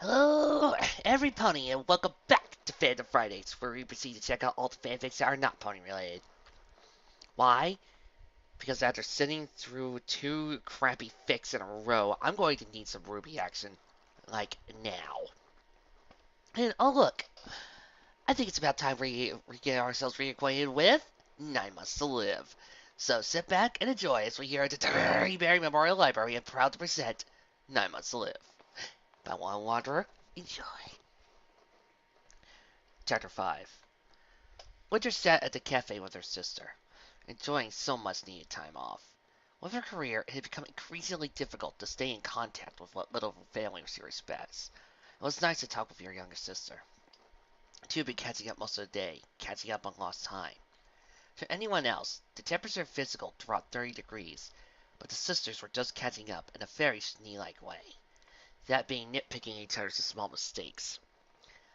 Hello, every pony, and welcome back to Fandom Fridays, where we proceed to check out all the fanfics that are not pony related. Why? Because after sitting through two crappy fics in a row, I'm going to need some Ruby action. Like, now. And oh, look, I think it's about time we get ourselves reacquainted with 9 Months to Live. So sit back and enjoy as we here at the Dirty Berry Memorial Library and proud to present 9 Months to Live. By One Wanderer, enjoy. Chapter 5. Winter sat at the cafe with her sister, enjoying so much needed time off. With her career, it had become increasingly difficult to stay in contact with what little family she respects. It was nice to talk with your younger sister. The two had been catching up most of the day, catching up on lost time. To anyone else, the temperature of physical dropped 30 degrees, but the sisters were just catching up in a very Schnee-like way, that being nitpicking each other's small mistakes.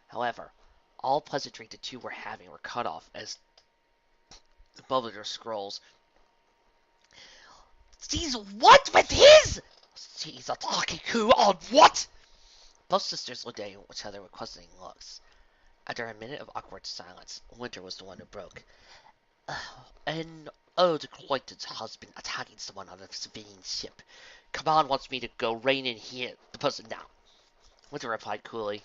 However, all pleasantry the two were having were cut off as the bubbler scrolls. Sees what with his? Sees a talking who on what? Both sisters looked at each other with questioning looks. After a minute of awkward silence, Winter was the one who broke. An old acquaintance has been attacking someone on a civilian ship. Command wants me to go rein in here the person now. Winter replied coolly.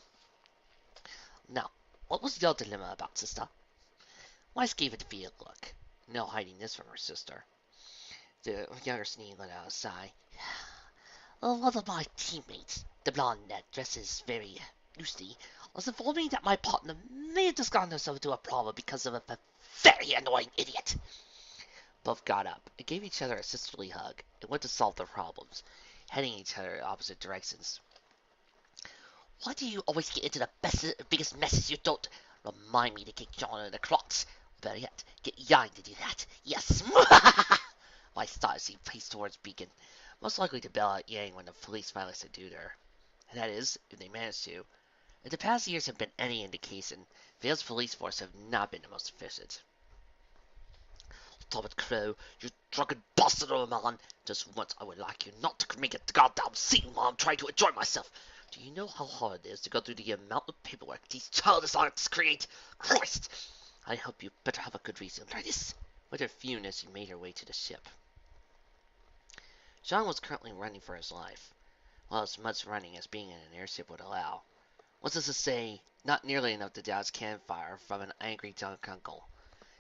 Now, what was your dilemma about, sister? Weiss gave a defeated look, no hiding this from her sister. The younger Snee let out a sigh. One of my teammates, the blonde that dresses very loosely, was informing that my partner may have just gotten herself into a problem because of a very annoying idiot. Both got up and gave each other a sisterly hug and went to solve their problems, heading each other in opposite directions. Why do you always get into the biggest messes you don't? Remind me to kick John in the crotch. Better yet, get Yang to do that. Yes! Weiss thought as he paced towards Beacon, most likely to bail out Yang when the police finally subdued her. And that is, if they managed to. If the past years have been any indication, Vale's police force have not been the most efficient. Stop it, Crow, you drunken bastard of a man! Just once I would like you not to make a goddamn scene while I'm trying to enjoy myself. Do you know how hard it is to go through the amount of paperwork these childish acts create? Christ! I hope you better have a good reason for this. With her fumed as she made her way to the ship. John was currently running for his life, well as much running as being in an airship would allow. What's this to say? Not nearly enough to douse campfire from an angry drunk uncle.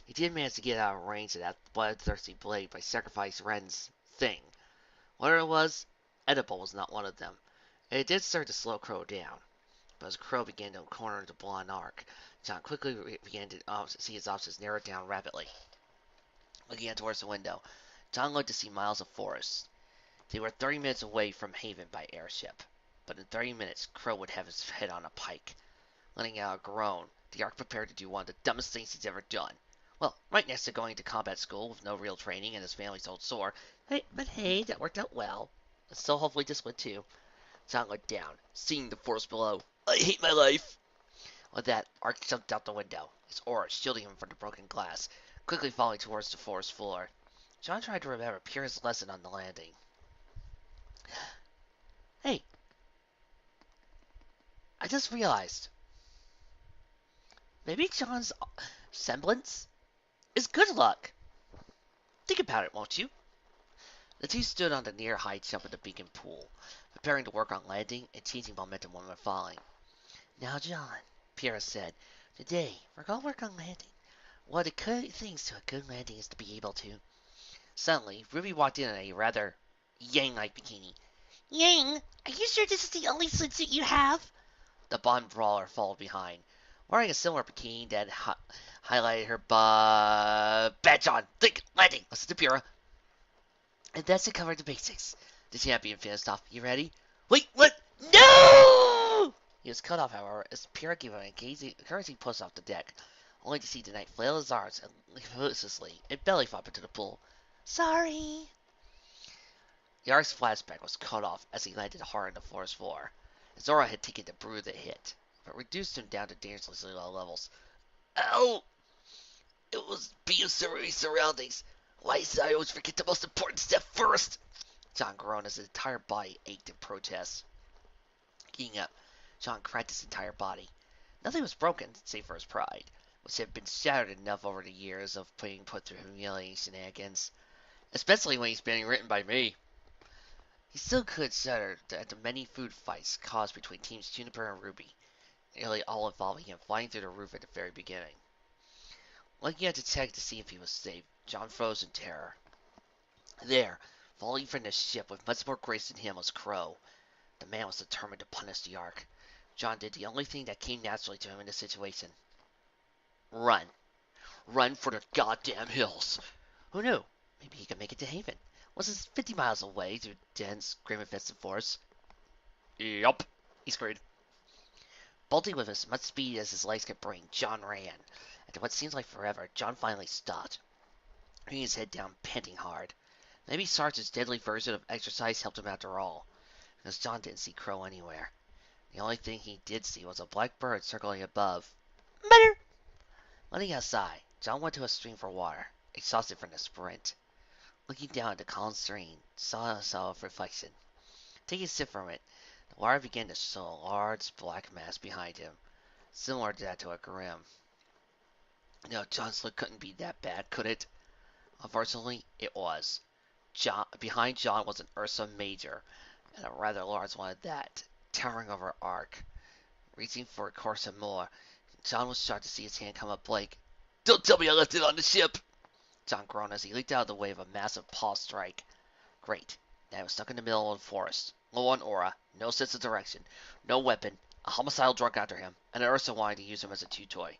He did manage to get out of range of that bloodthirsty blade by sacrificing Ren's thing. Whatever it was, edible was not one of them. And it did serve to slow Crow down. But as Crow began to corner the blonde arc, John quickly began to see his options narrow down rapidly. Looking out towards the window, John looked to see miles of forest. They were 30 minutes away from Haven by airship, but in 30 minutes Crow would have his head on a pike. Letting out a groan, the Ark prepared to do one of the dumbest things he's ever done. Well, right next to going to combat school with no real training and his family's old sore. But hey, that worked out well. And so hopefully this would too. John looked down, seeing the forest below. I hate my life! With that, Ark jumped out the window, his aura shielding him from the broken glass, quickly falling towards the forest floor. John tried to remember Pierre's lesson on the landing. Hey, I just realized. Maybe John's semblance is good luck. Think about it, won't you? The two stood on the near high jump of the beacon pool, preparing to work on landing and changing momentum when we're falling. Now, John, Pierre said, today we're going to work on landing. One of the key things to a good landing is to be able to. Suddenly, Ruby walked in a rather Yang-like bikini. Yang, are you sure this is the only swimsuit you have? The Bond brawler followed behind, wearing a similar bikini that highlighted her butt. Bad John, think, landing, listen to Pyrrha. And that's to cover the basics. The champion finished off. You ready? Wait, what? No! He was cut off, however, as Pyrrha gave him a encouraging push off the deck, only to see the knight flail his arms and helplessly and belly flop into the pool. Sorry. Yar's flashback was cut off as he landed hard on the forest floor. His aura had taken the bruise that hit, but reduced him down to dangerously low levels. Ow! It was being surroundings. Why did I always forget the most important step first? John groaned as his entire body ached in protest. Getting up, John cracked his entire body. Nothing was broken, save for his pride, which had been shattered enough over the years of being put through humiliating shenanigans, especially when he's being written by me. He still could shudder at the many food fights caused between teams Juniper and Ruby, nearly all involving him flying through the roof at the very beginning. Looking at the tech to see if he was safe, John froze in terror. There, falling from the ship with much more grace than him was Crow. The man was determined to punish the Ark. John did the only thing that came naturally to him in this situation. Run. Run for the goddamn hills. Who knew? Maybe he could make it to Haven. Was it 50 miles away through dense, grim-infested forest? Yup, he screamed. Bolting with as much speed as his legs could bring, John ran. After what seemed like forever, John finally stopped, bringing his head down, panting hard. Maybe Sarge's deadly version of exercise helped him after all, because John didn't see Crow anywhere. The only thing he did see was a black bird circling above. Mutter! Running outside, John went to a stream for water, exhausted from the sprint. Looking down at the calm stream, saw himself reflection. Taking a sip from it, the water began to show a large black mass behind him, similar to that to a grim. No, John's look couldn't be that bad, could it? Unfortunately, it was. Behind John was an Ursa Major, and a rather large one at that, towering over Ark. Reaching for a course and more, John was shocked to see his hand come up blank. Don't tell me I left it on the ship! John groaned as he leaped out of the way of a massive paw strike. Great. Now he was stuck in the middle of the forest. Low on aura, no sense of direction, no weapon, a homicidal drunk after him, and an Ursa wanting to use him as a chew toy.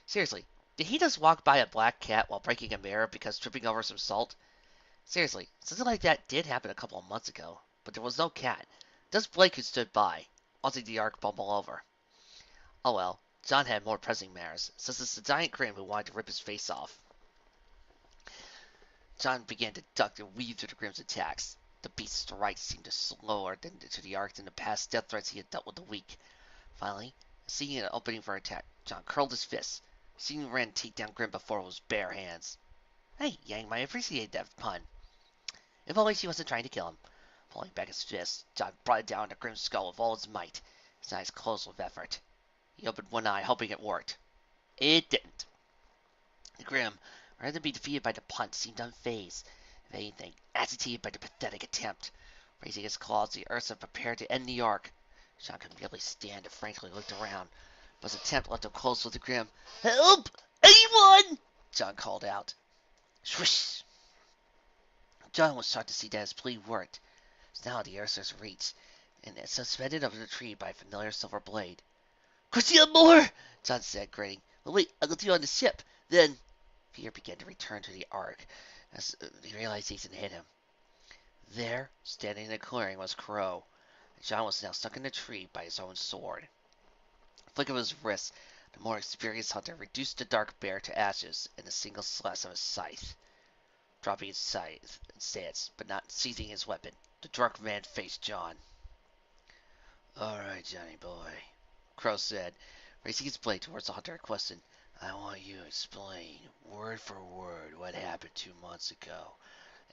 Seriously, did he just walk by a black cat while breaking a mirror because tripping over some salt? Seriously, something like that did happen a couple of months ago, but there was no cat. Just Blake who stood by, watching the Ark bumble over. Oh well, John had more pressing matters, such as the giant grim who wanted to rip his face off. John began to duck and weave through the Grim's attacks. The beast's strikes seemed slower to the Ark than the past death threats he had dealt with the weak. Finally, seeing an opening for attack, John curled his fists, seeing Ren take down Grim before with his bare hands. Hey, Yang might appreciate that pun. If only she wasn't trying to kill him. Pulling back his fist, John brought it down on the Grim's skull with all his might, his eyes closed with effort. He opened one eye, hoping it worked. It didn't. The Grim, rather than be defeated by the punch, seemed unfazed. If anything, agitated by the pathetic attempt. Raising his claws, the Ursa prepared to end the Ark. John could merely stand and frankly looked around, but his attempt left him close with the Grim. Help! Anyone! John called out. Swish! John was shocked to see that his plea worked. Now the Ursa's reached, and it's suspended over the tree by a familiar silver blade. Christina more! John said, grinning. Well, wait, I'll get you on the ship. Then fear began to return to the Ark as the realization hit him. There, standing in the clearing, was Crow. John was now stuck in the tree by his own sword. A flick of his wrist, the more experienced hunter reduced the dark bear to ashes in a single slash of his scythe. Dropping his scythe in stance, but not seizing his weapon, the drunk man faced John. All right, Johnny boy, Crow said, raising his blade towards the hunter in question. I want you to explain, word for word, what happened 2 months ago,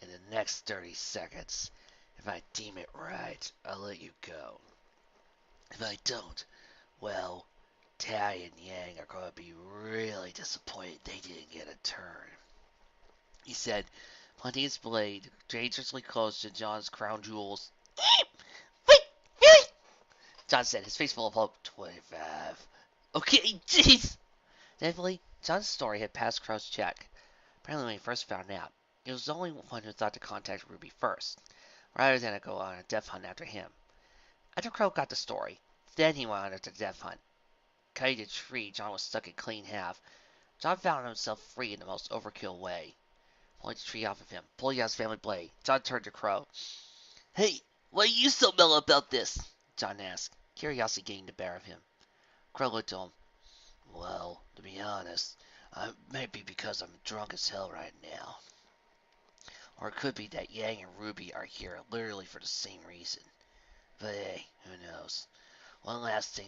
in the next 30 seconds. If I deem it right, I'll let you go. If I don't, well, Tai and Yang are going to be really disappointed they didn't get a turn. He said, pointing his blade dangerously close to John's crown jewels. Wait, really? John said, his face full of hope. 25. Okay, jeez. Thankfully, John's story had passed Crow's check. Apparently, when he first found out, he was the only one who thought to contact Ruby first, rather than to go on a death hunt after him. After Crow got the story, then he went on a death hunt. Cutting the tree John was stuck in clean half, John found himself free in the most overkill way. Pulling the tree off of him, pulling out his family blade, John turned to Crow. Hey, why are you so mellow about this? John asked, curiosity getting the better of him. Crow looked at him. Well, to be honest, it might be because I'm drunk as hell right now. Or it could be that Yang and Ruby are here literally for the same reason. But hey, who knows? One last thing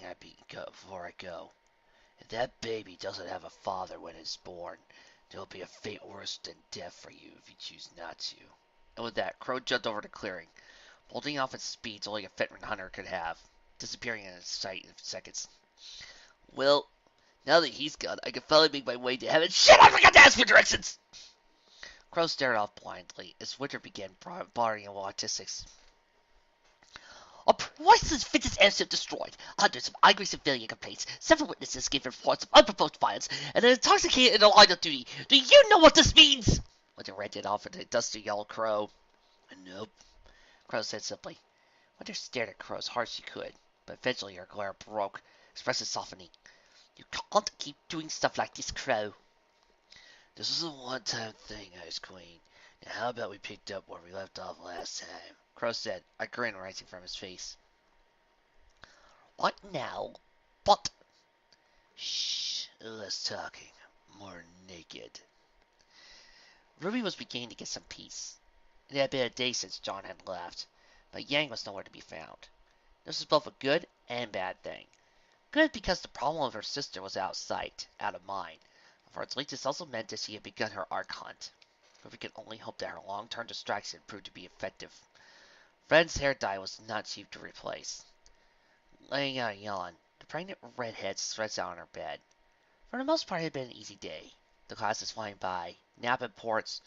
before I go. If that baby doesn't have a father when it's born, there'll be a fate worse than death for you if you choose not to. And with that, Crow jumped over the clearing, bolting off at speeds only a veteran hunter could have. disappearing in sight in seconds. Well, now that he's gone, I can finally make my way to heaven. Shit, I forgot to ask for directions! Crow stared off blindly as Winter began barring in statistics. A priceless fitness airship destroyed. Hundreds of angry civilian complaints. Several witnesses gave reports of unprovoked violence, and an intoxicated in the line of duty. Do you know what this means? Winter read it off at a dusty yellow Crow. Nope, Crow said simply. Winter stared at Crow as hard as she could, but eventually her glare broke, expressing softening. You can't keep doing stuff like this, Crow. This is a one-time thing, Ice Queen. Now how about we picked up where we left off last time? Crow said, a grin rising from his face. Right now, but... Shh, less talking, more naked. Ruby was beginning to get some peace. It had been a day since John had left, but Yang was nowhere to be found. This was both a good and bad thing. Good because the problem of her sister was out of sight, out of mind. Unfortunately, this also meant that she had begun her arc hunt. But we could only hope that her long-term distraction proved to be effective. Fred's hair dye was not cheap to replace. Laying out a yawn, the pregnant redhead stretched out on her bed. For the most part, it had been an easy day. The classes flying by, nap at ports,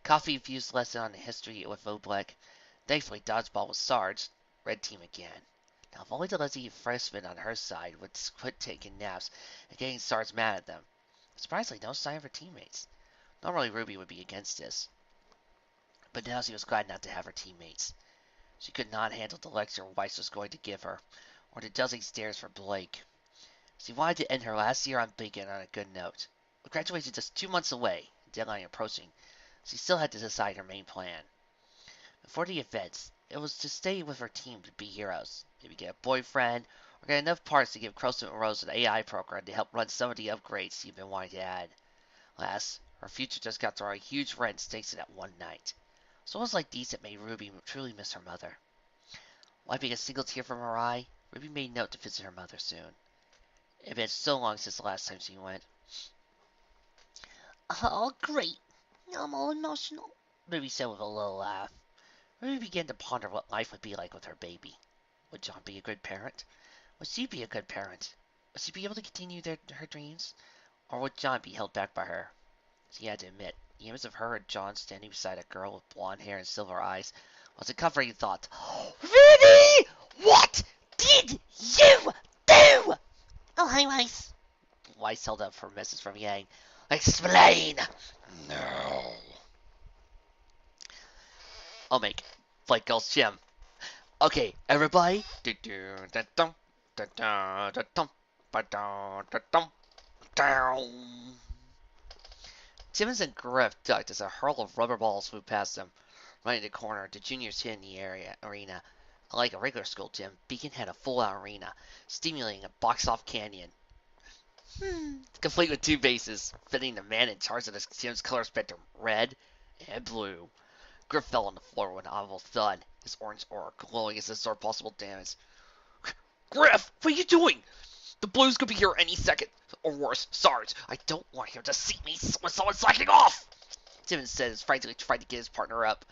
coffee-infused lesson on the history with Voblek. Thankfully, dodgeball was Sarge, red team again. Now, if only the lazy freshman on her side would quit taking naps and getting Sarge mad at them. Surprisingly, no sign of her teammates. Normally, Ruby would be against this. But now she was glad not to have her teammates. She could not handle the lecture Weiss was going to give her, or the dozen stares for Blake. She wanted to end her last year on Beacon on a good note. With graduation just 2 months away, and deadline approaching, she still had to decide her main plan. Before the events, it was to stay with her team to be heroes, maybe get a boyfriend, or get enough parts to give Crowson and Rose an AI program to help run some of the upgrades she'd been wanting to add. Alas, her future just got thrown a huge wrench thanks to that one night. So it was like these that made Ruby truly miss her mother. Wiping a single tear from her eye, Ruby made note to visit her mother soon. It had been so long since the last time she went. Oh, great. I'm all emotional, Ruby said with a little laugh. Ruby began to ponder what life would be like with her baby. Would John be a good parent? Would she be a good parent? Would she be able to continue her dreams? Or would John be held back by her? She had to admit, the image of her and John standing beside a girl with blonde hair and silver eyes was a comforting thought. Ruby! What did you do? Oh, hi, Weiss. Weiss held up for a message from Yang. Explain! No. I'll make Flight Girls Gym. Okay, everybody. Timmons and Griff ducked as a hurl of rubber balls flew past them. Right in the corner, the juniors hid in the arena. Unlike a regular school gym, Beacon had a full-out arena, stimulating a box-off canyon. Complete with 2 bases, fitting the man in charge of the gym's color spectrum, red and blue. Griff fell on the floor with an audible thud, his orange aura glowing as it absorbed possible damage. Griff, what are you doing? The Blues could be here any second. Or worse, Sarge, I don't want him to see me with someone slacking off! Timmons said as frantically tried to get his partner up.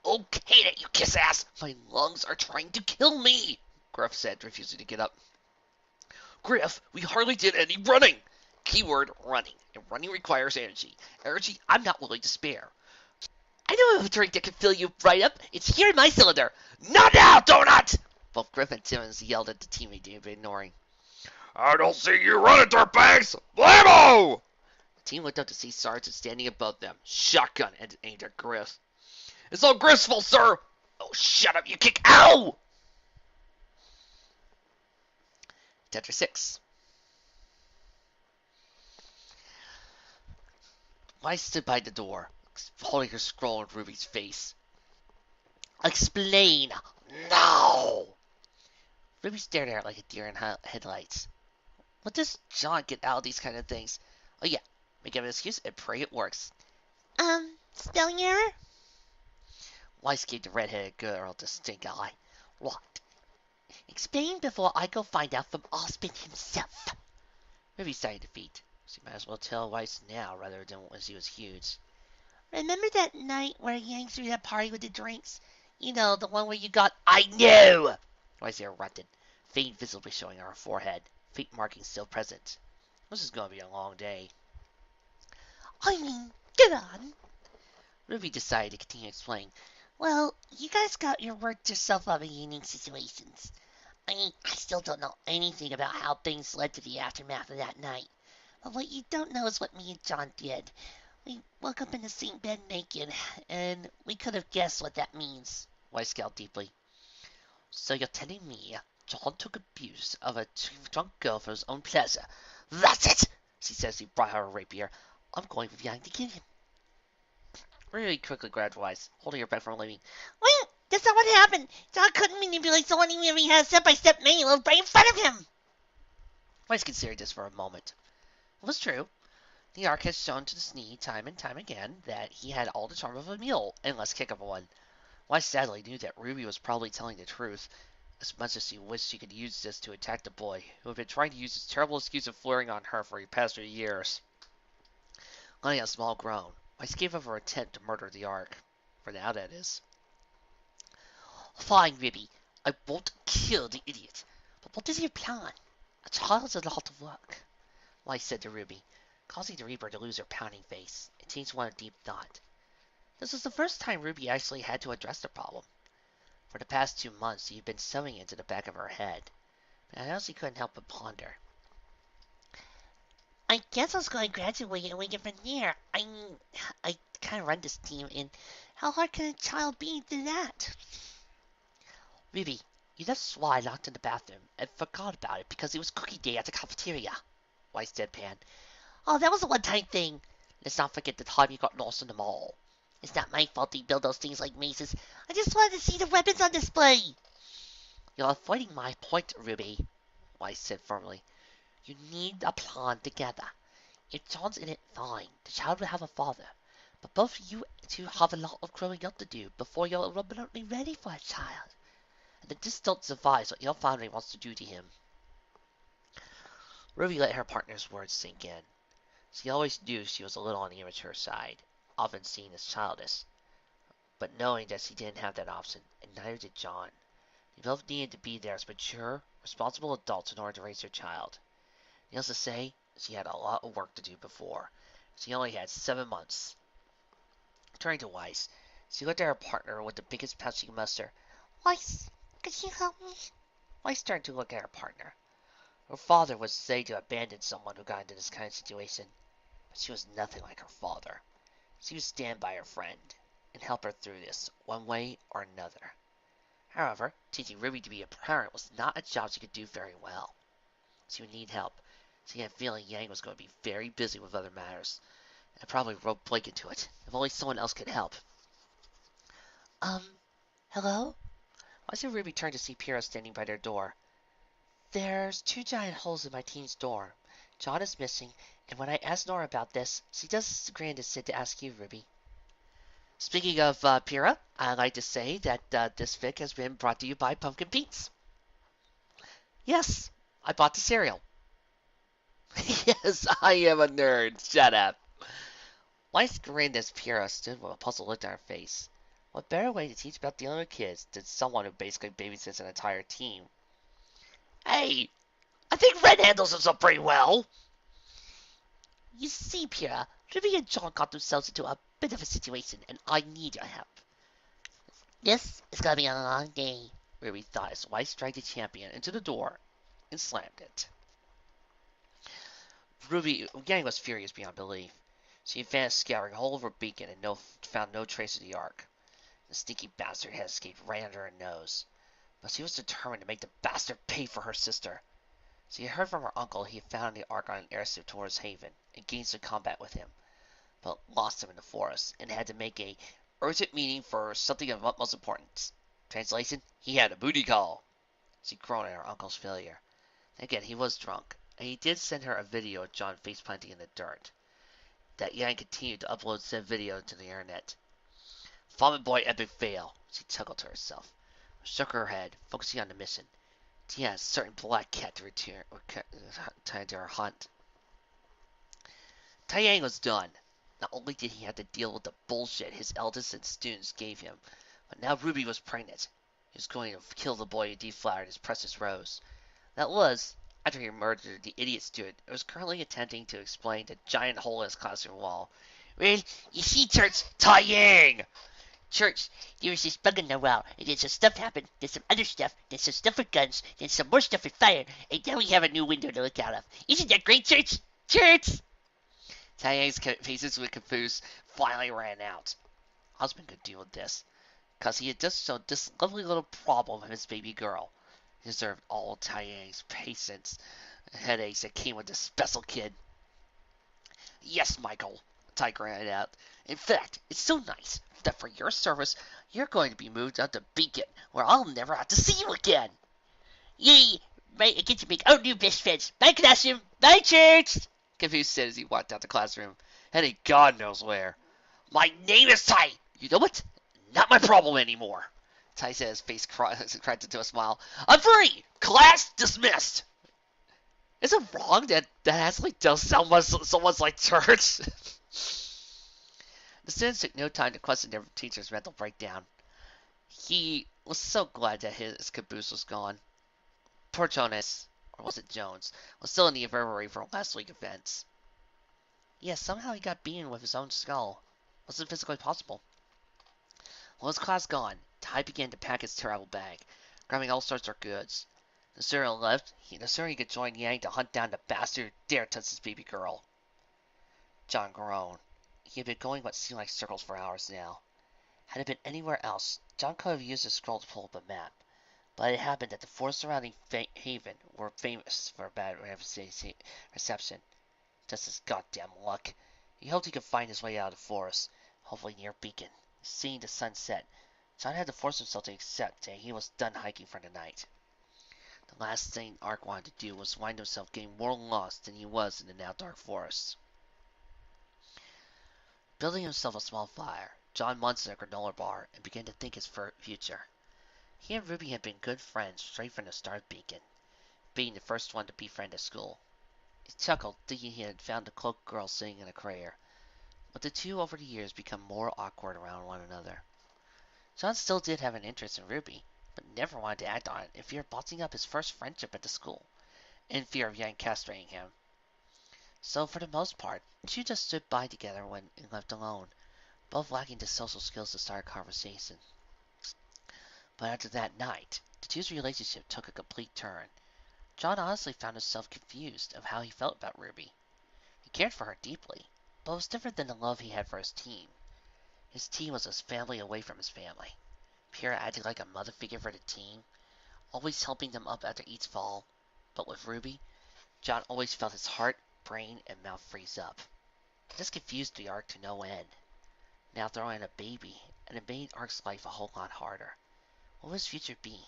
Okay then, you kiss ass! My lungs are trying to kill me! Griff said, refusing to get up. Griff, we hardly did any running! Keyword, running. And running requires energy. Energy I'm not willing to spare. I know of a drink that can fill you right up. It's here in my cylinder. Not now, Donut! Both Griff and Timmons yelled at the teammate they'd been ignoring. I don't see you running, dirtbags! Blammo! The team looked up to see Sergeant standing above them, shotgun and aimed at Griff. It's all Griff's fault, sir! Oh, shut up, you kick! Ow! Chapter 6. Weiss stood by the door, holding her scroll in Ruby's face. Explain! Now! Ruby stared at her like a deer in headlights. What does John get out of these kind of things? Oh yeah, make up an excuse and pray it works. Spelling error? Weiss gave the red-headed girl the stink eye. What? Explain before I go find out from Osmond himself. Ruby sighed defeat. She might as well tell Weiss now rather than when she was huge. Remember that night where Yang threw that party with the drinks? You know, the one where you got... I knew! Weiss erupted. vein visibly showing on her forehead, faint markings still present. This is going to be a long day. I mean, get on. Ruby decided to continue explaining. Well, you guys got worked yourself out of unique situations. I mean, I still don't know anything about how things led to the aftermath of that night. But what you don't know is what me and John did. We woke up in the same bed naked, and we could have guessed what that means. Weiss scowled deeply. So you're telling me John took abuse of a drunk girl for his own pleasure? That's it! She says he brought her a rapier. I'm going with Yang to kill him. Ruby quickly grabbed Weiss, holding her back from leaving. Wait, that's not what happened. John couldn't manipulate someone even if he had a step-by-step manual right in front of him. Weiss considered this for a moment. It was true. The Ark has shown to Snee time and time again that he had all the charm of a mule and less kick of one. Weiss sadly knew that Ruby was probably telling the truth, as much as she wished she could use this to attack the boy, who had been trying to use his terrible excuse of flirting on her for the past 3 years. Letting a small groan, Weiss gave up her attempt to murder the Ark. For now, that is. Fine, Ruby. I won't kill the idiot. But what is your plan? A child's a lot of work, Weiss said to Ruby, causing the Reaper to lose her pounding face and change one of deep thought. This was the first time Ruby actually had to address the problem. For the past 2 months, she had been sewing into the back of her head, but now she couldn't help but ponder. I guess I was going to graduate and we get from there. I mean, I kind of run this team, and how hard can a child be to that? Ruby, you left Sly locked in the bathroom and forgot about it because it was cookie day at the cafeteria. Weiss deadpanned. Oh, that was a one-time thing. Let's not forget the time you got lost in the mall. It's not my fault they build those things like mazes. I just wanted to see the weapons on display. You're avoiding my point, Ruby, Weiss said firmly. You need a plan together. If John's in it, fine. The child will have a father. But both of you two have a lot of growing up to do before you're remotely ready for a child. And the distant survives what your family wants to do to him. Ruby let her partner's words sink in. She always knew she was a little on the immature side, often seen as childish. But knowing that she didn't have that option, and neither did John, they both needed to be there as mature, responsible adults in order to raise their child. Needless to say, she had a lot of work to do before. She only had 7 months. Turning to Weiss, she looked at her partner with the biggest pout she could muster. Weiss, could you help me? Weiss turned to look at her partner. Her father was said to abandon someone who got into this kind of situation, but she was nothing like her father. She would stand by her friend and help her through this, one way or another. However, teaching Ruby to be a parent was not a job she could do very well. She would need help. She had a feeling Yang was going to be very busy with other matters, and probably rope Blake into it, if only someone else could help. Hello? Weiss and Ruby turned to see Pyrrha standing by their door. There's 2 giant holes in my team's door. John is missing, and when I asked Nora about this, she just grinned and said to ask you, Ruby. Speaking of Pyrrha, I'd like to say that this fic has been brought to you by Pumpkin Pete's. Yes, I bought the cereal. Yes, I am a nerd. Shut up. Weiss grinned as Pyrrha stood with a puzzled look on her face. What better way to teach about dealing with kids than someone who basically babysits an entire team? Hey, I think Red handles himself pretty well. You see, Pyrrha, Ruby and John got themselves into a bit of a situation, and I need your help. This is gonna be a long day, Ruby thought as Weiss dragged the champion into the door and slammed it. Yang was furious beyond belief. She advanced, scouring all over Beacon, and found no trace of the Ark. The sneaky bastard had escaped right under her nose. But she was determined to make the bastard pay for her sister. She had heard from her uncle he had found the Ark on an airship towards Haven, engaged in combat with him, but lost him in the forest, and had to make a urgent meeting for something of utmost importance. Translation, he had a booty call. She groaned at her uncle's failure. Again, he was drunk, and he did send her a video of John faceplanting in the dirt. That Yang continued to upload said video to the internet. Vomit Boy epic fail, she chuckled to herself. Shook her head, focusing on the mission. She had a certain black cat to return to her hunt. Taiyang was done. Not only did he have to deal with the bullshit his eldest and students gave him, but now Ruby was pregnant. He was going to kill the boy who deflowered his precious rose. That was, after he murdered the idiot student who was currently attempting to explain the giant hole in his classroom wall. Well, you see, Church, Taiyang! Church, there was this bug in the wall, and then some stuff happened, then some other stuff, then some stuff with guns, then some more stuff with fire, and now we have a new window to look out of. Isn't that great, Church? Church! Taiyang's faces with confused finally ran out. Husband could deal with this, because he had just showed this lovely little problem with his baby girl. He deserved all Taiyang's patience and headaches that came with this special kid. Yes, Michael, Tai granted out. In fact, it's so nice that for your service, you're going to be moved out to Beacon, where I'll never have to see you again. Yay! Right, I get to make our new best friends. Bye, classroom. Bye, Church! Confused said as he walked out the classroom, heading God knows where. My name is Tai! You know what? Not my problem anymore. Tai said, his face cracked into a smile. I'm free! Class dismissed! Is it wrong that Hasley does someone's like church? The students took no time to question their teacher's mental breakdown. He was so glad that his caboose was gone. Poor Jonas, or was it Jones, was still in the infirmary from last week's events. Yes, somehow he got beaten with his own skull. Was it physically possible? With his class gone, Tai began to pack his travel bag, grabbing all sorts of goods. The sooner he left, the sooner he could join Yang to hunt down the bastard who dared touch his baby girl. John groaned. He had been going what seemed like circles for hours now. Had it been anywhere else, John could have used a scroll to pull up a map, but it happened that the forests surrounding Haven were famous for bad reception. Just his goddamn luck. He hoped he could find his way out of the forest, hopefully near Beacon. Seeing the sun set, John had to force himself to accept that he was done hiking for the night. The last thing Ark wanted to do was find himself getting more lost than he was in the now dark forest. Building himself a small fire, John munched a granola bar and began to think his future. He and Ruby had been good friends straight from the start of Beacon, being the first one to befriend at school. He chuckled, thinking he had found the cloaked girl sitting in a crater, but the two over the years become more awkward around one another. John still did have an interest in Ruby, but never wanted to act on it in fear of bossing up his first friendship at the school, in fear of Yang castrating him. So for the most part, the two just stood by together when left alone, both lacking the social skills to start a conversation. But after that night, the two's relationship took a complete turn. John honestly found himself confused of how he felt about Ruby. He cared for her deeply, but it was different than the love he had for his team. His team was his family away from his family. Pierre acted like a mother figure for the team, always helping them up after each fall. But with Ruby, John always felt his heart, brain, and mouth freeze up. This confused the Ark to no end. Now throw in a baby, and it made Ark's life a whole lot harder. What would his future be?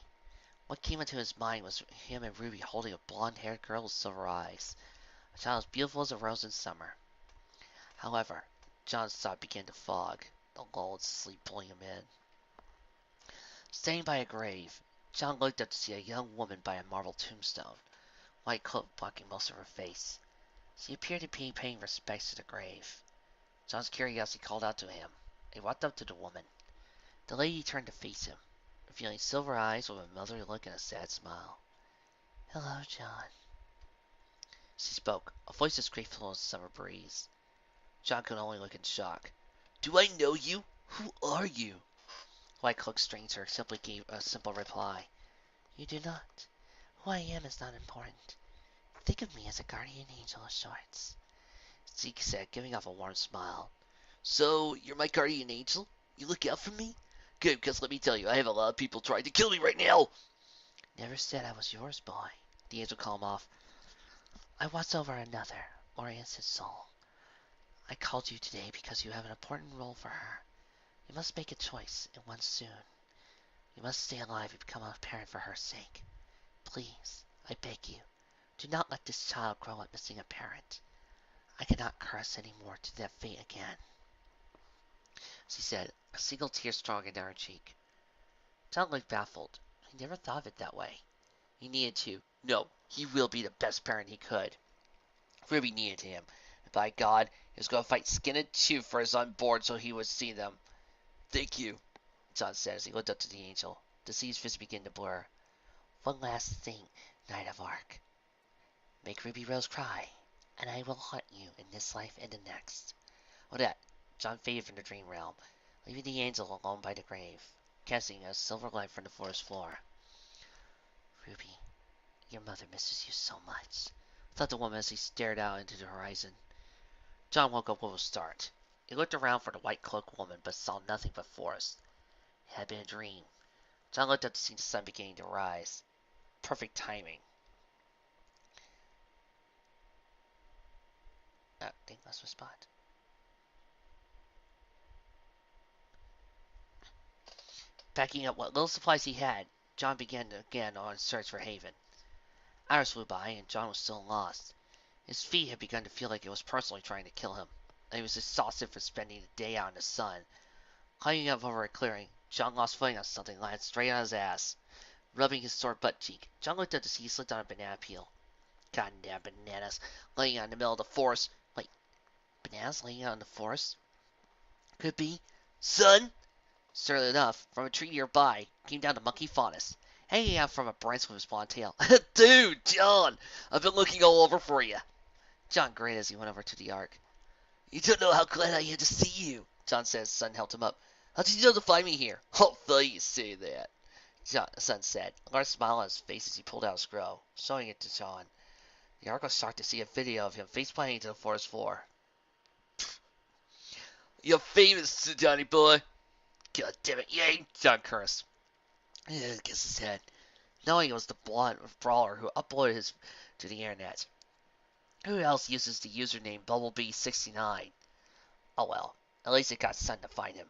What came into his mind was him and Ruby holding a blonde-haired girl with silver eyes, a child as beautiful as a rose in summer. However, John's thought began to fog, the lull of sleep pulling him in. Standing by a grave, John looked up to see a young woman by a marble tombstone, white cloak blocking most of her face. She appeared to be paying respects to the grave. John's curiosity called out to him. He walked up to the woman. The lady turned to face him, revealing silver eyes with a motherly look and a sad smile. "Hello, John." She spoke, a voice as grateful as a summer breeze. John could only look in shock. "Do I know you? Who are you?" White Cloak stranger simply gave a simple reply. "You do not. Who I am is not important. Think of me as a guardian angel of sorts," Zeke said, giving off a warm smile. "So, you're my guardian angel? You look out for me? Good, because let me tell you, I have a lot of people trying to kill me right now." "Never said I was yours, boy," the angel calmed off. "I watch over another, more innocent soul. I called you today because you have an important role for her. You must make a choice, and one soon. You must stay alive and become a parent for her sake. Please, I beg you, do not let this child grow up missing a parent. I cannot curse any more to that fate again," she said, a single tear strong in her cheek. John looked baffled. He never thought of it that way. He needed to. No, he will be the best parent he could. Ruby needed him, and by God, he was going to fight skin and tooth for his unborn so he would see them. "Thank you," John said as he looked up to the angel, to see his fist begin to blur. "One last thing. Knight of Arc, make Ruby Rose cry, and I will haunt you in this life and the next. With that, John faded from the dream realm, leaving the angel alone by the grave, casting a silver light from the forest floor. Ruby, your mother misses you so much, thought the woman as he stared out into the horizon. John woke up with a start. He looked around for the white cloaked woman, but saw nothing but forest. It had been a dream. John looked up to see the sun beginning to rise. Perfect timing. I think that's my spot. Packing up what little supplies he had, John began again on his search for Haven. Hours flew by, and John was still lost. His feet had begun to feel like it was personally trying to kill him, and he was exhausted from spending the day out in the sun. Climbing up over a clearing, John lost footing on something and landed straight on his ass. Rubbing his sore butt cheek, John looked up to see he slipped on a banana peel. Goddamn bananas, laying out in the middle of the forest. Wait, bananas laying out in the forest? Could be. Son! Surely enough, from a tree nearby, came down the monkey Faunus, hanging out from a branch with his blonde tail. Dude, John! I've been looking all over for you. John grinned as he went over to the Ark. You don't know how glad I am to see you, John said as his son helped him up. How did you know to find me here? Oh, funny you say that, John, son said, a large smile on his face as he pulled out a scroll, showing it to John. The Ark was shocked to see a video of him face-planting to the forest floor. You're famous, Johnny boy. God damn it, Yang! John cursed. Guess his head, knowing it was the blonde brawler who uploaded his to the internet. Who else uses the username Bumblebee69? Oh well, at least it got Sun to find him.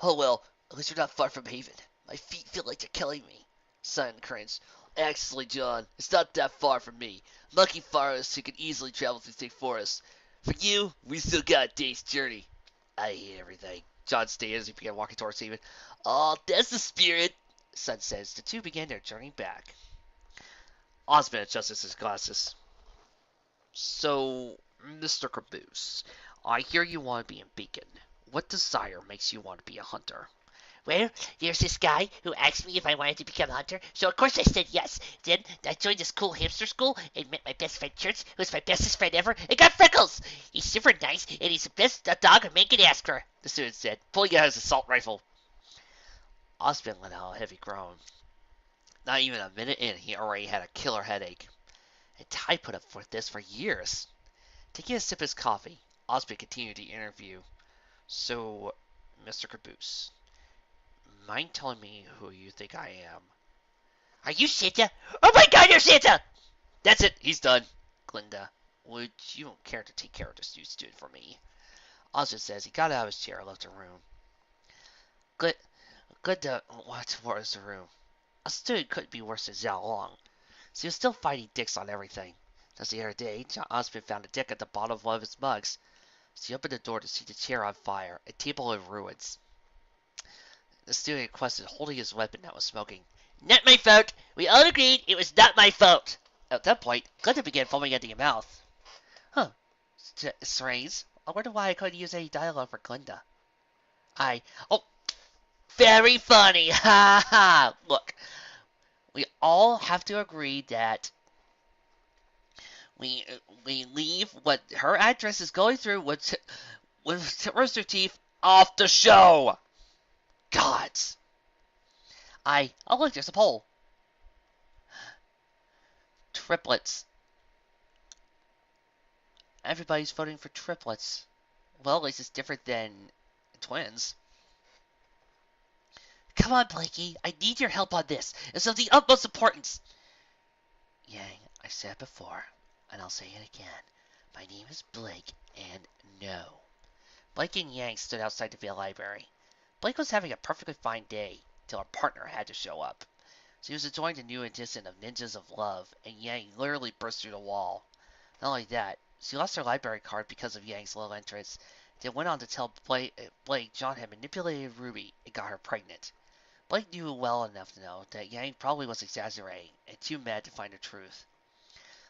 Oh well, at least you're not far from Haven. My feet feel like they're killing me. Sun cringed. Actually, John, it's not that far from me. Lucky forests who can easily travel through thick forests. For you, we still got a day's journey. I hate everything. John stayed as he began walking towards Haven. Oh, that's the spirit, Sun says. The two began their journey back. Osmond adjusted his glasses. So, Mr. Caboose, I hear you want to be in Beacon. What desire makes you want to be a hunter? Well, there's this guy who asked me if I wanted to become a hunter, so of course I said yes. Then I joined this cool hipster school and met my best friend Church, who's my bestest friend ever, and got Freckles! He's super nice, and he's the best dog a man can ask for, the student said, pulling out his assault rifle. Osmond let out a heavy groan. Not even a minute in, he already had a killer headache. And Ty put up with this for years. Taking a sip of his coffee, Osmond continued the interview. So, Mr. Caboose, mind telling me who you think I am? Are you Santa? Oh my god, you're Santa! That's it, he's done. Glinda, would you care to take care of this new student for me? Osmond says he got out of his chair and left the room. Glinda walked towards the room. A student couldn't be worse than Zhao Long, so he was still fighting dicks on everything. Just the other day, Osmond found a dick at the bottom of one of his mugs. So he opened the door to see the chair on fire, a table in ruins. The student in question holding his weapon that was smoking. Not my fault. We all agreed it was not my fault. At that point, Glinda began foaming at the mouth. Huh. Strange. I wonder why I couldn't use any dialogue for Glinda. Oh, very funny. Ha ha. Look, we all have to agree that we leave what her actress is going through with Rooster Teeth off the show. Gods. Oh look, there's a poll. Triplets. Everybody's voting for triplets. Well, at least it's different than twins. Come on, Blakey. I need your help on this. It's of the utmost importance. Yang, I said it before, and I'll say it again. My name is Blake, and no. Blake and Yang stood outside the Vale Library. Blake was having a perfectly fine day, till her partner had to show up. She was enjoying the new edition of Ninjas of Love, and Yang literally burst through the wall. Not only that, she lost her library card because of Yang's low entrance, then went on to tell Blake John had manipulated Ruby and got her pregnant. Blake knew well enough to know that Yang probably was exaggerating, and too mad to find the truth.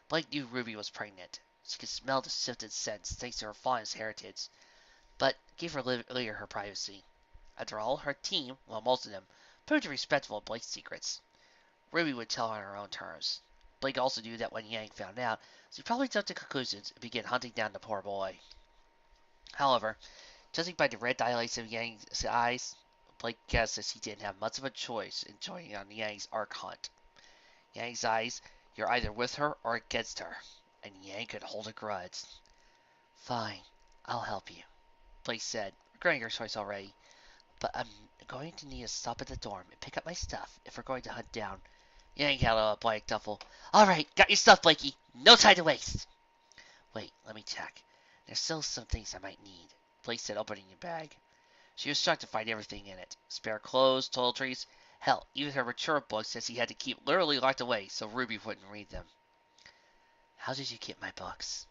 Blake knew Ruby was pregnant. She could smell the shifted scents thanks to her fondest heritage, but gave her later her privacy. After all, her team, well most of them, proved respectful of Blake's secrets. Ruby would tell her on her own terms. Blake also knew that when Yang found out, so he probably jumped to conclusions and began hunting down the poor boy. However, judging by the red dilatation of Yang's eyes, Blake guesses he didn't have much of a choice in joining on Yang's arc hunt. Yang's eyes, you're either with her or against her, and Yang could hold a grudge. Fine, I'll help you, Blake said, regretting her choice already. But I'm going to need to stop at the dorm and pick up my stuff if we're going to hunt down. Yang held out a blank duffel. Alright, got your stuff, Blakey. No time to waste. Wait, let me check. There's still some things I might need, Blake said, opening the bag. She was shocked to find everything in it. Spare clothes, toiletries, hell, even her mature books that she had to keep literally locked away so Ruby wouldn't read them. How did you get my books?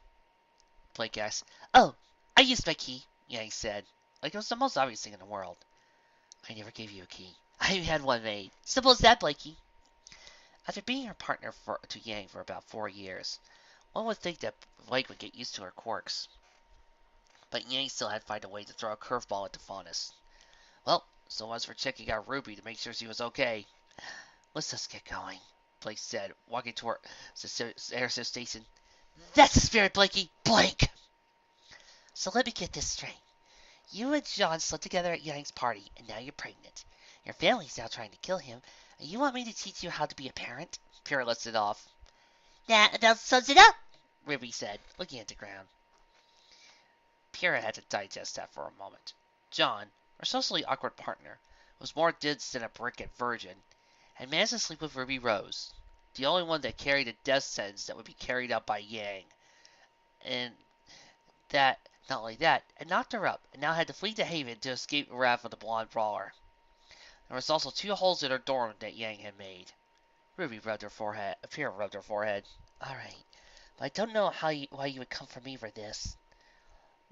Blake asked. Oh, I used my key, Yang said, like it was the most obvious thing in the world. I never gave you a key. I had one made. Simple as that, Blakey. After being her partner to Yang for about 4 years, one would think that Blake would get used to her quirks. But Yang still had to find a way to throw a curveball at the Faunus. Well, so much for checking out Ruby to make sure she was okay. Let's just get going, Blake said, walking toward the airship station. That's the spirit, Blakey! Blake! So let me get this straight. You and John slept together at Yang's party, and now you're pregnant. Your family's now trying to kill him, and you want me to teach you how to be a parent? Pyrrha listed off. That about sums it up, Ruby said, looking at the ground. Pyrrha had to digest that for a moment. John, her socially awkward partner, was more dense than a brick at Virgin, and managed to sleep with Ruby Rose, the only one that carried a death sentence that would be carried out by Yang. And that, not only that, it knocked her up, and now had to flee to Haven to escape the wrath of the blonde brawler. There was also 2 holes in her dorm that Yang had made. Ruby rubbed her forehead. Pyrrha rubbed her forehead. All right, but I don't know why you would come for me for this.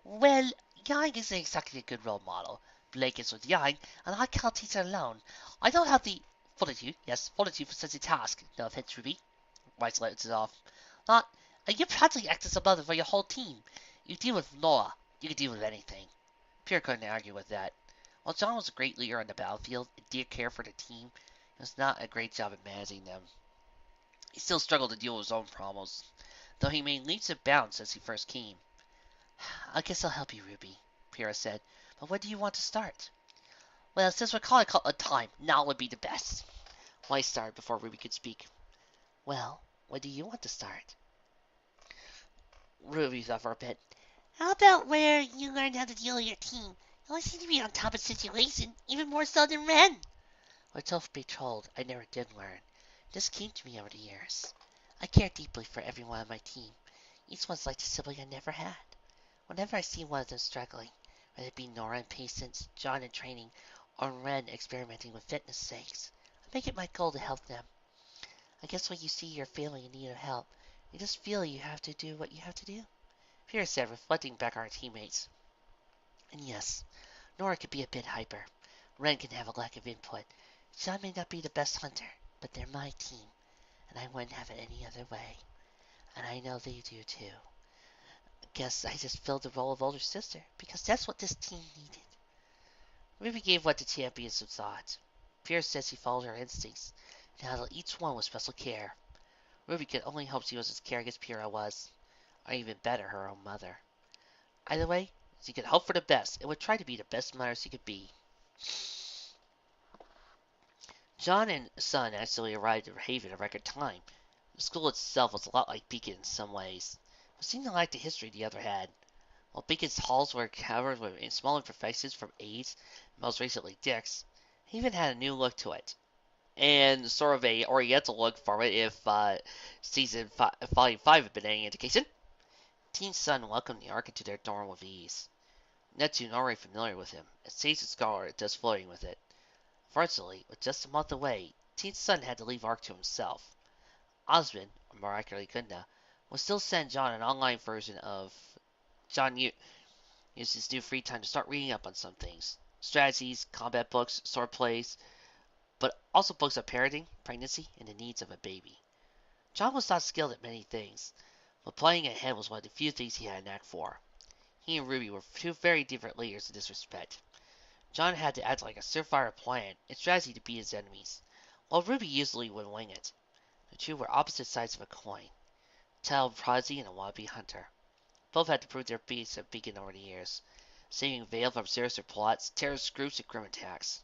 Well, Yang isn't exactly a good role model. Blake is with Yang, and I can't teach her alone. I don't have the fortitude, yes, fortitude for such a task. No offense, Ruby. Weiss let it off. Not, you practically act as a mother for your whole team. You deal with Laura. You can deal with anything. Pierre couldn't argue with that. While John was a great leader on the battlefield and did care for the team, he was not a great job at managing them. He still struggled to deal with his own problems, though he made leaps and bounds since he first came. I guess I'll help you, Ruby, Pyrrha said. But when do you want to start? Well, since we're calling it a time, now would be the best. Weiss started before Ruby could speak. Well, when do you want to start? Ruby thought for a bit. How about where you learn how to deal with your team? You always seem to be on top of the situation, even more so than Ren. Well, truth be told, I never did learn. This came to me over the years. I care deeply for everyone on my team. Each one's like the sibling I never had. Whenever I see one of them struggling, whether it be Nora in patience, John in training, or Ren experimenting with fitness sakes, I make it my goal to help them. I guess when you see your family in need of help, you just feel you have to do what you have to do. Pierre said, reflecting back on our teammates. And yes, Nora can be a bit hyper. Ren can have a lack of input. John may not be the best hunter, but they're my team, and I wouldn't have it any other way. And I know they do too. Guess I just filled the role of older sister, because that's what this team needed. Ruby gave what the champion some thought. Pierre says he followed her instincts, and handled each one with special care. Ruby could only hope she was as caring as Pyrrha was, or even better, her own mother. Either way, she could hope for the best, and would try to be the best mother she could be. John and son actually arrived at Haven at record time. The school itself was a lot like Beacon in some ways, but seemed to lack the history the other had. While Beacon's halls were covered with small imperfections from AIDS, and most recently Dick's, Haven had a new look to it, and sort of a oriental look from it if Volume 5 had been any indication. Teen Sun welcomed the Ark into their dorm with ease. Neptune, already familiar with him, and Sage the Scholar just floating with it. Unfortunately, with just a month away, Teen Sun had to leave Ark to himself. Osmond, or more accurately Kunda, will still send John an online version of John used his new free time to start reading up on some things. Strategies, combat books, sword plays, but also books on parenting, pregnancy, and the needs of a baby. John was not skilled at many things, but playing ahead was one of the few things he had a knack for. He and Ruby were 2 very different leaders in this respect. John had to act like a surefire plan and strategy to beat his enemies, while Ruby usually would wing it. The two were opposite sides of a coin. A talented prodigy and a wannabe hunter. Both had to prove their beasts have beacon over the years, saving Vale from sinister plots, terrorist groups, and grim attacks.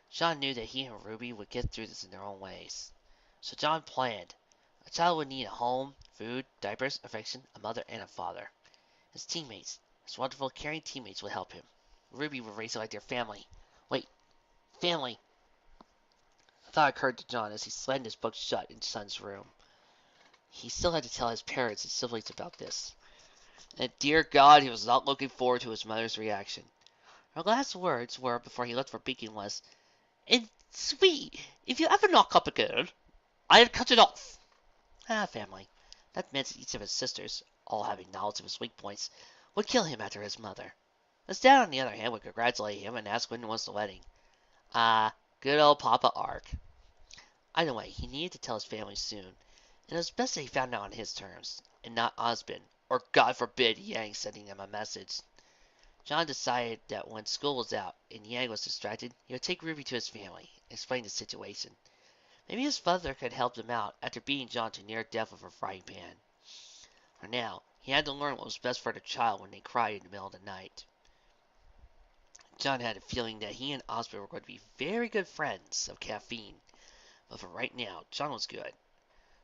John knew that he and Ruby would get through this in their own ways. So John planned. A child would need a home, food, diapers, affection, a mother, and a father. His teammates, his wonderful, caring teammates, would help him. Ruby would raise him like their family. Wait, family. A thought occurred to John as he slammed his book shut in Son's room. He still had to tell his parents and siblings about this. And dear God, he was not looking forward to his mother's reaction. Her last words were, before he left for Beacon, was, "And, sweet, if you ever knock up again, I'll cut it off." Family. That meant that each of his sisters, all having knowledge of his weak points, would kill him after his mother. His dad, on the other hand, would congratulate him and ask when was the wedding. Good old Papa Ark. Either way, he needed to tell his family soon, and it was best that he found out on his terms, and not Osmond, or God forbid Yang sending them a message. John decided that when school was out and Yang was distracted, he would take Ruby to his family and explain the situation. Maybe his father could help them out after beating John to near death with a frying pan. For now, he had to learn what was best for the child when they cried in the middle of the night. John had a feeling that he and Osmond were going to be very good friends of caffeine, but for right now, John was good.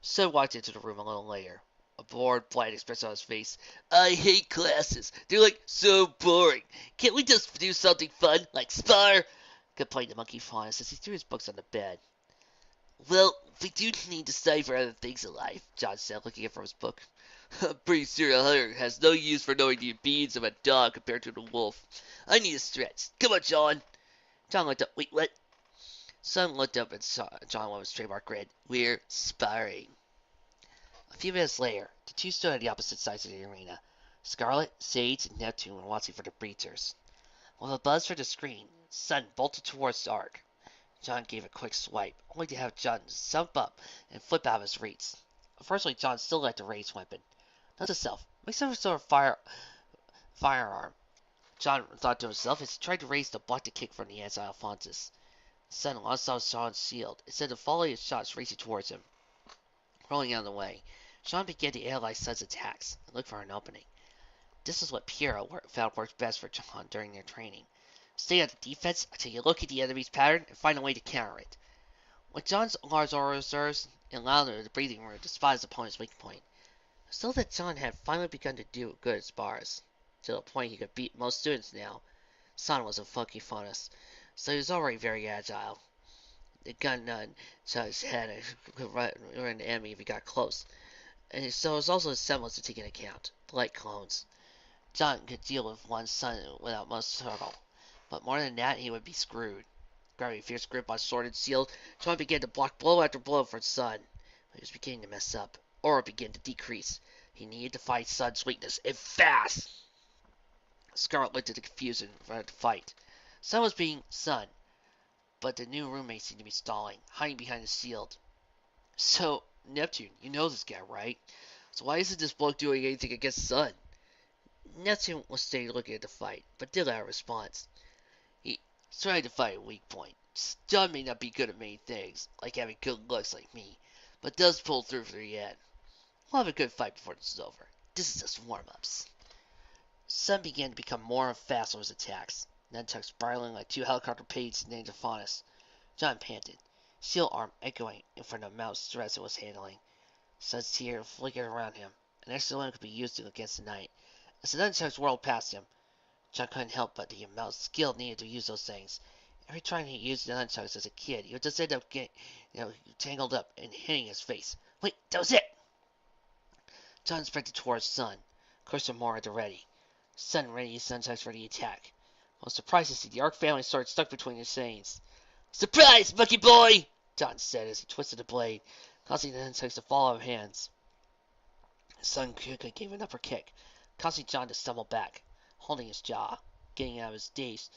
Sud walked into the room a little later, a bored, blank expression on his face. "I hate classes. They're like so boring. Can't we just do something fun, like spar?" complained the monkey faunus as he threw his books on the bed. "Well, we do need to study for other things in life," John said, looking up from his book. "I'm pretty sure a hunter has no use for knowing the opinions of a dog compared to the wolf. I need a stretch. Come on, John." John looked up. "Wait, what?" Son looked up and saw John with his trademark grin. "We're sparring." A few minutes later, the two stood on the opposite sides of the arena. Scarlet, Sage, and Neptune were watching for the breachers. With a buzz from the screen, Sun bolted towards the arc. John gave a quick swipe, only to have John jump up and flip out of his reach. Unfortunately, John still had the raised weapon. Note to self, make some sort of firearm. John thought to himself as he tried to raise to block the kick from the anti-Alphonsus. Sun lost out Sean's shield instead of following his shots racing towards him. Rolling out of the way, Sean began to analyze Sun's attacks and look for an opening. This is what Piero found worked best for John during their training. Stay on the defense until you look at the enemy's pattern and find a way to counter it. With John's large aura reserves, it allowed him the breathing room to spot his opponent's weak point. So that John had finally begun to do good at spars, to the point he could beat most students now. Son was a funky funness, so he was already very agile. The gun none to his head and could run the enemy if he got close, and so it was also his semblance to take into account, like clones. John could deal with one son without much struggle, but more than that he would be screwed. Grabbing a fierce grip on sword and shield, John began to block blow after blow for Sun. But he was beginning to mess up, or began to decrease. He needed to fight Sun's weakness, and fast! Scarlet looked at the confusion for the fight. Sun was being Sun, but the new roommate seemed to be stalling, hiding behind the shield. "So, Neptune, you know this guy, right? So why isn't this bloke doing anything against Sun?" Neptune was steady looking at the fight, but did have a response. He's trying to find a weak point. John may not be good at many things, like having good looks like me, but does pull through for the end. We'll have a good fight before this is over. This is just warm-ups. Sun began to become more fast on his attacks, nunchucks spiraling like two helicopter pilots named Faunus. John panted, shield arm echoing in front of the amount of stress it was handling. Sun's tear flickered around him. An extra limb could be used against the night. As the nunchucks whirled past him, John couldn't help but the amount of skill needed to use those things. Every time he used the nunchucks as a kid, he would just end up getting, tangled up and hitting his face. Wait, that was it! John sprinted towards Sun, cursor more at the ready. Sun ready his nunchucks for the attack. I was surprised to see the Ark family sword stuck between his sayings. "Surprise, monkey boy!" John said as he twisted the blade, causing the nunchucks to fall out of hands. Sun quickly gave an upper kick, causing John to stumble back, holding his jaw. Getting out of his daze,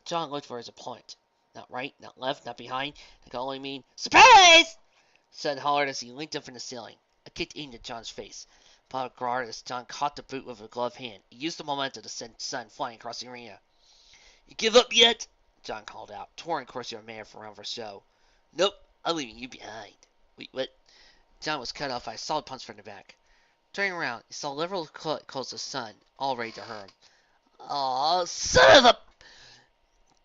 John looked for his opponent. Not right, not left, not behind. That could only mean "Surprise!" Sun hollered as he linked up from the ceiling. A kick aimed at John's face. Upon a guard as John caught the boot with a gloved hand, he used the momentum to send Sun flying across the arena. "You give up yet?" John called out, touring Corsair Mayor for around for show. "Nope, I'm leaving you behind." "Wait, what?" John was cut off by a solid punch from the back. Turning around, he saw Liberal calls his son, all ready to hurt him. Aw, son of a...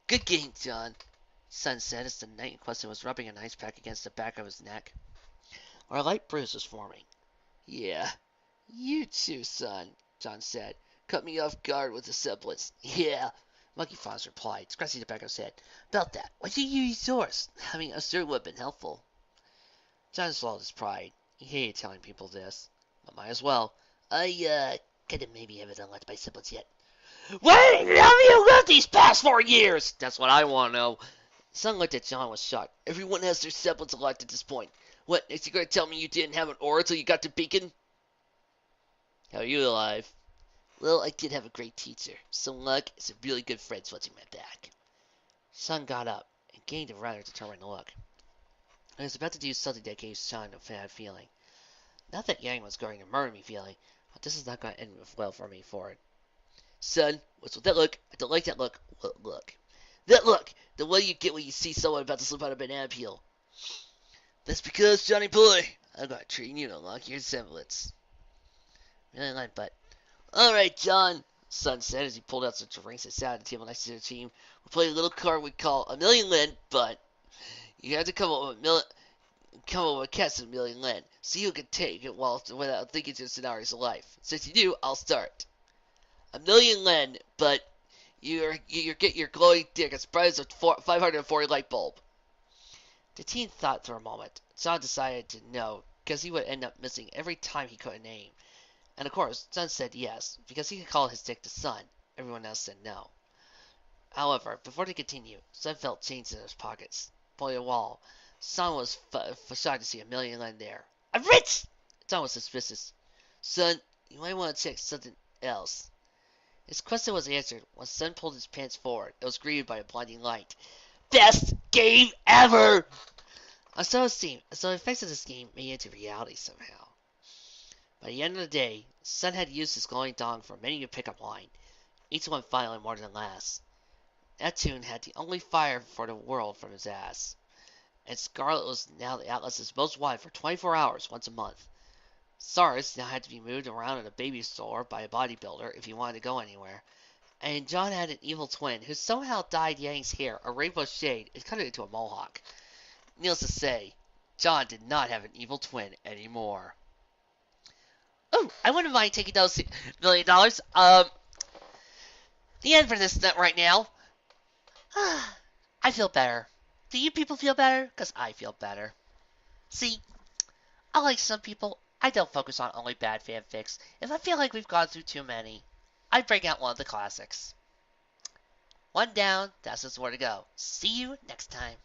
Good game, John, son said as the knight in question was rubbing an ice pack against the back of his neck, where a light bruise was forming. Yeah, you too, son, John said. Cut me off guard with the semblance. Yeah, Monkey Fox replied, scratching the back of his head. About that, why'd you use yours? Having a sword would have been helpful. John swallowed his pride. He hated telling people this, but might as well. Couldn't maybe haven't unlocked my semblance yet. Where have you lived these past 4 years? That's what I want to know. Son looked at John with shock. Everyone has their semblance unlocked at this point. What, is you going to tell me you didn't have an aura till you got to Beacon? How are you alive? Well, I did have a great teacher. So luck is a really good friend watching my back. Son got up and gained a rather determined look. I was about to do something that gave Son a bad feeling. Not that Yang was going to murder me feeling, but this is not going to end well for me for it. Son, what's with that look? I don't like that look. What look? That look! The way you get when you see someone about to slip out a banana peel. That's because, Johnny boy, I'm going to train you to unlock your semblance. Really like, but... Alright, John, Son said as he pulled out some drinks and sat at the table next to the team. We'll play a little card we call a million Lin, but you have to come up with a catch of a million Lin. See who can take it without thinking through scenarios of life. Since you do, I'll start. A million Lin, but you get your glowing dick as bright as a 540 light bulb. The team thought for a moment. John decided to no, because he would end up missing every time he couldn't aim. And of course, Son said yes, because he could call his dick the sun. Everyone else said no. However, before they continued, Son felt change in his pockets. Pulling a wall. Son was shocked to see a million Lin there. I'm rich! Son was suspicious. Son, you might want to check something else. His question was answered when Son pulled his pants forward. It was greeted by a blinding light. Best game ever! On Son's team, as though the effects of this game made it into reality somehow. By the end of the day, Son had used his glowing dong for many a pickup line, each one filing more than last. That tune had the only fire for the world from his ass. And Scarlet was now the Atlas's most wanted for 24 hours once a month. Cyrus now had to be moved around in a baby stroller by a bodybuilder if he wanted to go anywhere. And John had an evil twin who somehow dyed Yang's hair a rainbow shade and cut it into a mohawk. Needless to say, John did not have an evil twin anymore. Oh, I wouldn't mind taking those $1 million. The end for this net right now. I feel better. Do you people feel better? Because I feel better. See, unlike some people, I don't focus on only bad fanfics. If I feel like we've gone through too many, I break out one of the classics. One down, that's just where to go. See you next time.